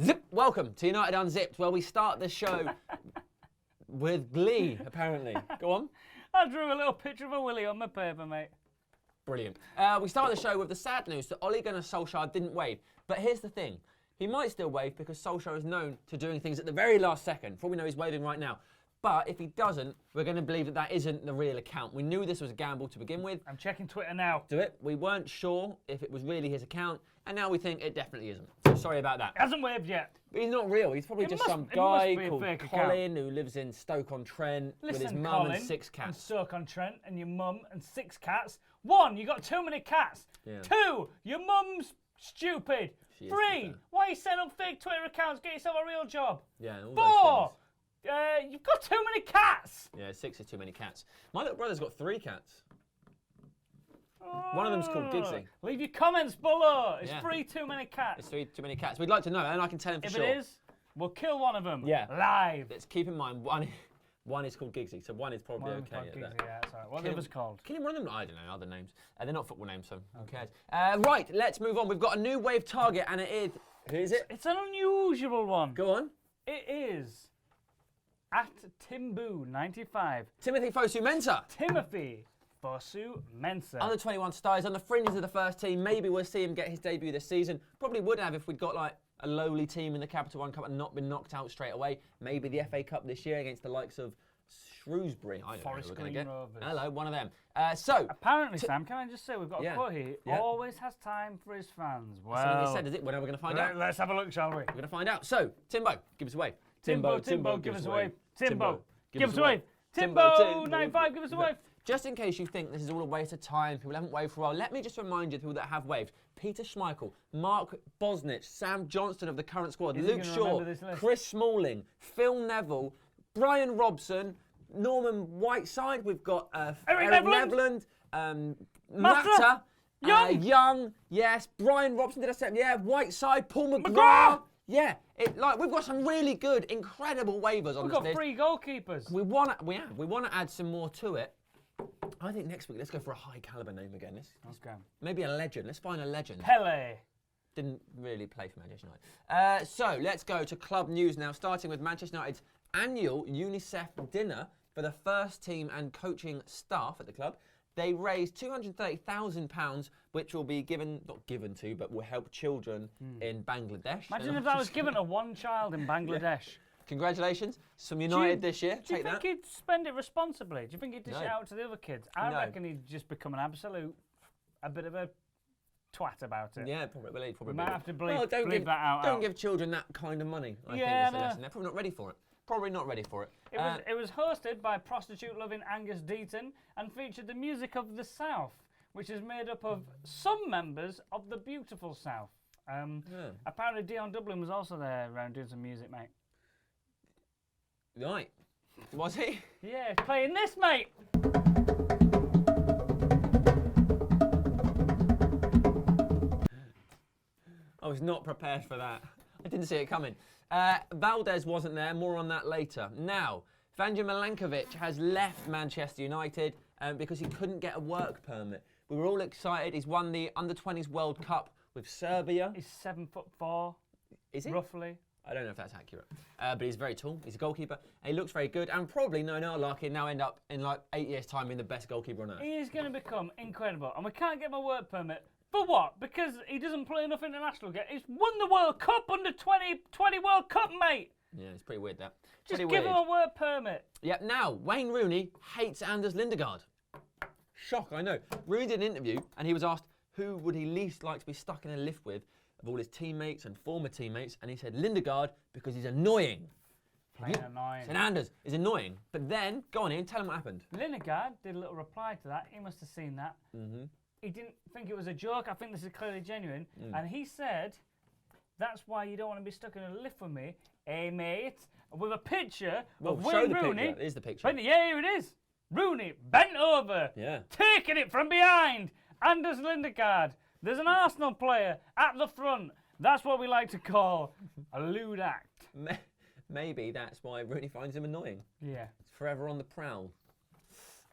Zip! Welcome to United Unzipped, where we start the show with glee, apparently. Go on. I drew a little picture of a willy on my paper, mate. Brilliant. We start the show with the sad news that Ole Gunnar Solskjaer didn't wave. But here's the thing. He might still wave because Solskjaer is known to doing things at the very last second. For all we know, he's waving right now. But if he doesn't, we're going to believe that that isn't the real account. We knew this was a gamble to begin with. I'm checking Twitter now. Do it. We weren't sure if it was really his account, and now we think it definitely isn't. So sorry about that. Hasn't waved yet. But he's not real. He's probably just some guy called Colin who lives in Stoke-on-Trent with his mum and 6 cats. And Stoke-on-Trent and your mum and 6 cats. 1, you got too many cats. Yeah. 2, your mum's stupid. She is 3, why are you setting up fake Twitter accounts? Get yourself a real job. Yeah, all 4, those things. you've got too many cats. Yeah, 6 is too many cats. My little brother's got 3 cats. One of them's called Giggsy. Leave your comments below. It's Yeah. 3 too many cats. It's 3 too many cats. We'd like to know, and I can tell him for If sure. it is, we'll kill one of them. Yeah. Live. Let's keep in mind, one is called Giggsy, so one is probably One okay. called at Giggsy, that. yeah, sorry. What are the others called? Can you run them? I don't know, other names. They're not football names, so who cares? Right, let's move on. We've got a new wave target, and it is... Who is it? It's an unusual one. Go on. It is at Timbu95. Timothy Fosu-Mensah. Timothy Fosu-Mensah. Under 21 stars, on the fringes of the first team. Maybe we'll see him get his debut this season. Probably would have if we'd got like a lowly team in the Capital One Cup and not been knocked out straight away. Maybe the FA Cup this year against the likes of Shrewsbury. I don't Forest know who we're Green going to get. Rovers. Hello, one of them. So Apparently, Sam, can I just say, we've got a Yeah. quote here. Yeah. Always has time for his fans. that's something Well, he said, is it? When are we going to find out? let's have a look, shall we? We're going to find out. So, Timbo, give us a wave. Timbo, give us a wave. Timbo, give us a wave. Timbo, Timbo, 95, give us a wave. Just in case you think this is all a waste of time, people haven't waved for a while, let me just remind you of people that have waved. Peter Schmeichel, Mark Bosnich, Sam Johnston of the current squad, Is he Luke gonna Shaw, remember this list? Chris Smalling, Phil Neville, Brian Robson, Norman Whiteside, we've got Eric Nevland, Mata, Young, yes, Brian Robson, did I say? Yeah, Whiteside, Paul McGrath. Yeah, we've got some really good, incredible waivers on We've this got list. 3 goalkeepers. We want to add some more to it. I think next week let's go for a high caliber name again. Okay. Maybe a legend. Let's find a legend. Pele. Didn't really play for Manchester United. So let's go to club news now, starting with Manchester United's annual UNICEF dinner for the first team and coaching staff at the club. They raised £230,000, which will be not given to, but will help children in Bangladesh. Imagine if that was given to one child in Bangladesh. Congratulations, some United this year. Do you think he'd spend it responsibly? Do you think he'd dish No. it out to the other kids? I No. reckon he'd just become a bit of a twat about it. Yeah, probably. We might have to bleep, Well, don't bleep give that out. Don't give children that kind of money. I think Yeah, is the no. lesson. They're probably not ready for it. Probably not ready for it. It was hosted by prostitute-loving Angus Deaton and featured the music of the South, which is made up of some members of the beautiful South. Apparently Dion Dublin was also there doing some music, mate. Right. Was he? Yeah, he's playing this, mate. I was not prepared for that. I didn't see it coming. Valdez wasn't there. More on that later. Now, Vanja Milankovic has left Manchester United because he couldn't get a work permit. We were all excited. He's won the Under-20s World Cup with Serbia. He's 7'4". Is he? Roughly. I don't know if that's accurate. But he's very tall. He's a goalkeeper. And he looks very good. And probably, no luck, he'll now end up in like 8 years' time being the best goalkeeper on earth. He is going to become incredible. And we can't get him a work permit. For what? Because he doesn't play enough international games. He's won the World Cup, Under-20 World Cup, mate. Yeah, it's pretty weird, that. Just Pretty give weird. him a work permit. Yep, now, Wayne Rooney hates Anders Lindegaard. Shock, I know. Rooney did an interview, and he was asked who would he least like to be stuck in a lift with of all his teammates and former teammates, and he said Lindegaard because he's annoying. Plain annoying. Said Anders is annoying. But then, go on in, tell him what happened. Lindegaard did a little reply to that. He must have seen that. He didn't think it was a joke. I think this is clearly genuine. And he said, that's why you don't want to be stuck in a lift with me, mate, with a picture of Wayne Rooney. Picture. Here's the picture. Yeah, here it is. Rooney bent over, taking it from behind. Anders Lindegaard. There's an Arsenal player at the front. That's what we like to call a lewd act. Maybe that's why Rooney finds him annoying. Yeah. He's forever on the prowl.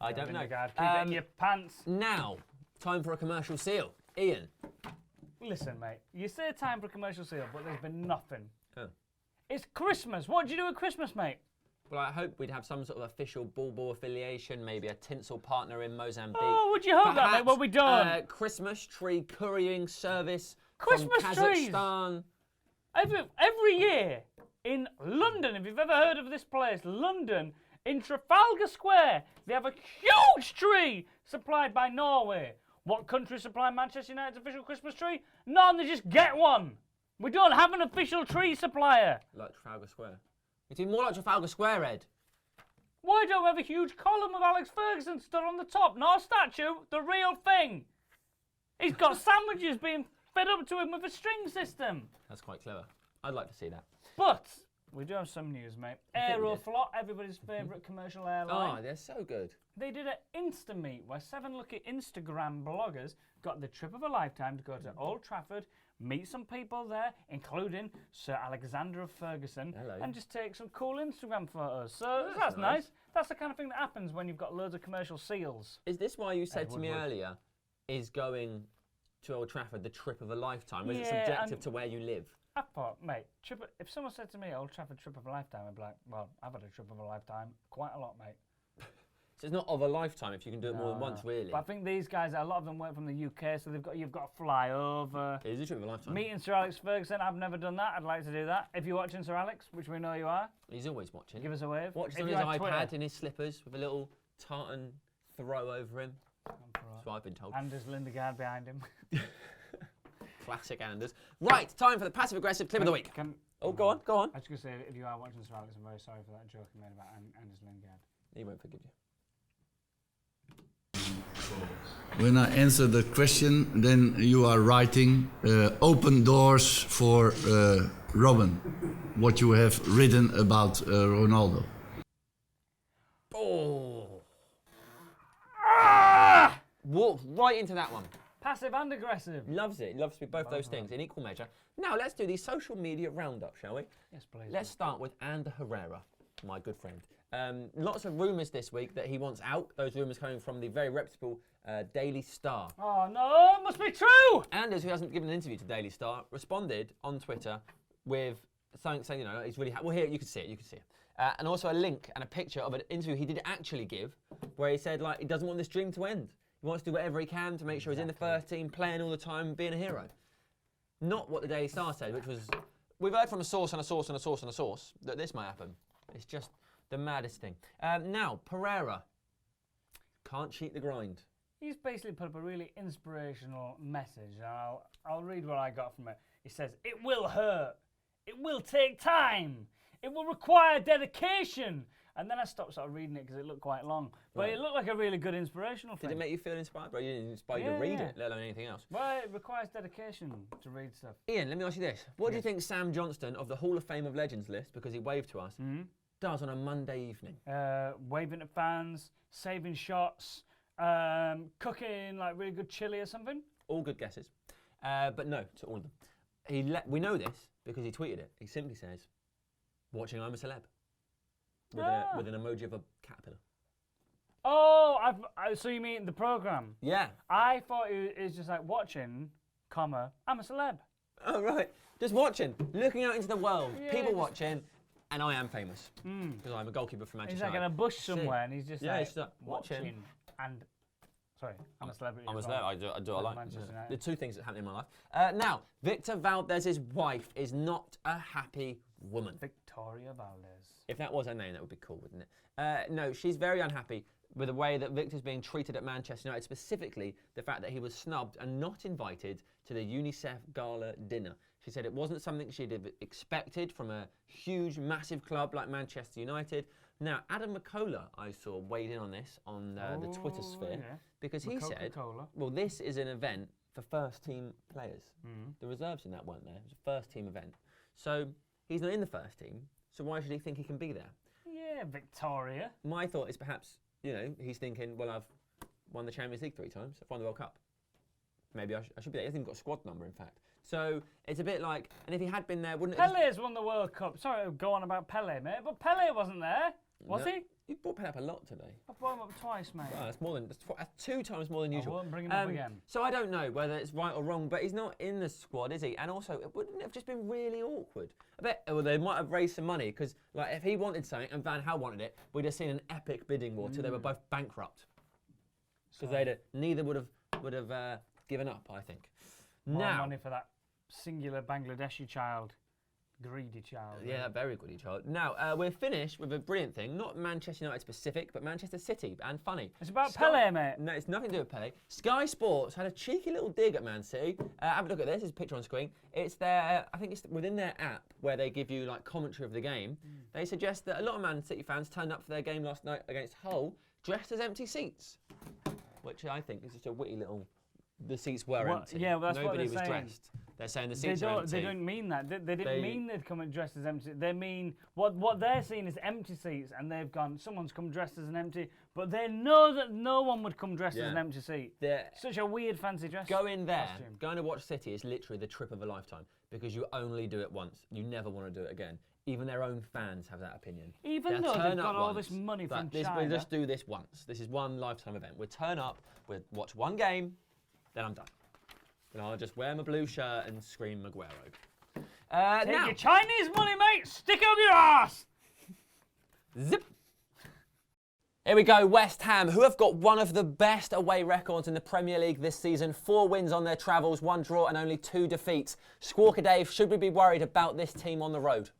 I don't know. Lindegaard, keep it in your pants. Now, time for a commercial seal. Ian, Listen, mate. You say time for a commercial seal, but there's been nothing. Oh. It's Christmas. What do you do at Christmas, mate? Well, I hope we'd have some sort of official ball affiliation, maybe a tinsel partner in Mozambique. Oh, would you hope that, mate? Well, we don't. Christmas tree couriering service Christmas from trees. Kazakhstan. Every year in London, if you've ever heard of this place, London, in Trafalgar Square, they have a huge tree supplied by Norway. What country supplied Manchester United's official Christmas tree? None, they just get one. We don't have an official tree supplier. Like Trafalgar Square. It's even more like Trafalgar Square, Ed. Why don't we have a huge column of Alex Ferguson stood on the top? Not a statue, the real thing. He's got sandwiches being fed up to him with a string system. That's quite clever. I'd like to see that. But we do have some news, mate. Aeroflot, everybody's favourite commercial airline. Oh, they're so good. They did an Insta-meet where 7 lucky Instagram bloggers got the trip of a lifetime to go to Old Trafford, meet some people there, including Sir Alexander of Ferguson, and just take some cool Instagram photos. So that's nice. That's the kind of thing that happens when you've got loads of commercial seals. Is this why you said to me earlier, is going to Old Trafford the trip of a lifetime? Was it subjective to where you live? I thought, mate, if someone said to me, Old Trafford trip of a lifetime, I'd be like, well, I've had a trip of a lifetime quite a lot, mate. So it's not of a lifetime if you can do it more than once, really. But I think these guys, a lot of them work from the UK, so you've got to fly over. It is a trip of a lifetime. Meeting Sir Alex Ferguson, I've never done that. I'd like to do that. If you're watching Sir Alex, which we know you are. He's always watching. Give us a wave. Watches on his iPad in his slippers with a little tartan throw over him. That's what I've been told. And there's Lindegaard behind him. Classic Anders. Right, time for the passive-aggressive clip of the week. Go on. I was just going to say, if you are watching Sir Alex, I'm very sorry for that joke I made about Anders Lindegaard. He won't forgive you. When I answer the question, then you are writing open doors for Robin, what you have written about Ronaldo. Oh. Walked right into that one. Passive and aggressive. Loves it. Loves to be both those things in equal measure. Now let's do the social media roundup, shall we? Yes, please. Let's start with Ander Herrera, my good friend. Lots of rumours this week that he wants out. Those rumours coming from the very reputable Daily Star. Oh no, it must be true! Anders, who hasn't given an interview to Daily Star, responded on Twitter with something saying, he's really happy. Well, here, you can see it. And also a link and a picture of an interview he did actually give, where he said, he doesn't want this dream to end. He wants to do whatever he can to make sure he's in the first team, playing all the time, being a hero. Not what the Daily Star said, which was, we've heard from a source and a source and a source and a source that this might happen. It's just the maddest thing. Now, Pereira. Can't cheat the grind. He's basically put up a really inspirational message. I'll read what I got from it. He says, it will hurt. It will take time. It will require dedication. And then I stopped sort of reading it because it looked quite long. But it looked like a really good inspirational thing. Did it make you feel inspired? Bro, you didn't inspire you to read it, let alone anything else. Well, it requires dedication to read stuff. Ian, let me ask you this. What do you think Sam Johnston of the Hall of Fame of Legends list, because he waved to us, does on a Monday evening? Waving at fans, saving shots, cooking like really good chili or something. All good guesses. But no, to all of them. We know this because he tweeted it. He simply says, watching I'm a Celeb. With an emoji of a caterpillar. Oh, so you mean the programme? Yeah. I thought it was just like watching, I'm a celeb. Oh, right. Just watching, looking out into the world, people watching, and I am famous. Because I'm a goalkeeper for Manchester United. He's like in a bush somewhere and he's just watching. And, sorry, I'm a celebrity. I'm a celebrity, I do. I like the two things that happen in my life. Now, Victor Valdez's wife is not a happy woman. Victoria Valdez. If that was her name, that would be cool, wouldn't it? No, she's very unhappy with the way that Victor's being treated at Manchester United, specifically the fact that he was snubbed and not invited to the UNICEF Gala dinner. She said it wasn't something she'd have expected from a huge, massive club like Manchester United. Now, Adam McCullough, I saw, weighed in on this on the Twitter sphere, because he said, well, this is an event for first-team players. The reserves in that weren't there. It was a first-team event. So he's not in the first team, so why should he think he can be there? Yeah, Victoria. My thought is perhaps, he's thinking, well, I've won the Champions League 3 times. I've won the World Cup. Maybe I should be there. He hasn't even got a squad number, in fact. So it's a bit like, and if he had been there, wouldn't it? Pele's won the World Cup. Sorry, go on about Pele, mate, but Pele wasn't there, was he? You brought Pele up a lot today. I've brought him up twice, mate. Oh, that's more than that's 2 times more than usual. I won't bring him up again. So I don't know whether it's right or wrong, but he's not in the squad, is he? And also, it wouldn't it have just been really awkward? I bet well, they might have raised some money because, like, if he wanted something and Van Gaal wanted it, we'd have seen an epic bidding war till they were both bankrupt. Because neither would have given up, I think. More money for that singular Bangladeshi child. Greedy child. Yeah, very greedy child. Now, we're finished with a brilliant thing, not Manchester United specific, but Manchester City, and funny. It's about Pele, mate. No, it's nothing to do with Pele. Sky Sports had a cheeky little dig at Man City. Have a look at this. There's a picture on screen. It's their, I think it's within their app where they give you like commentary of the game. They suggest that a lot of Man City fans turned up for their game last night against Hull dressed as empty seats, which I think is just a witty little. The seats were empty. Yeah, well, that's Nobody what they're was saying. dressed. They're saying the seats are empty. They don't mean that. They didn't mean they'd come and dressed as empty. They mean what they're seeing is empty seats, and they've gone. Someone's come dressed as an empty, but they know that no one would come dressed as an empty seat. Such a weird fancy dress. Go in there. Costume. Going to watch City is literally the trip of a lifetime because you only do it once. You never want to do it again. Even their own fans have that opinion. Even though they've got all this money from China. We'll just do this once. This is one lifetime event. We'll turn up, we'll watch one game, then I'm done. And I'll just wear my blue shirt and scream Maguero. Take your Chinese money, mate, stick it up your ass! Zip! Here we go, West Ham, who have got one of the best away records in the Premier League this season. 4 wins on their travels, 1 draw and only 2 defeats. Squawker Dave, should we be worried about this team on the road?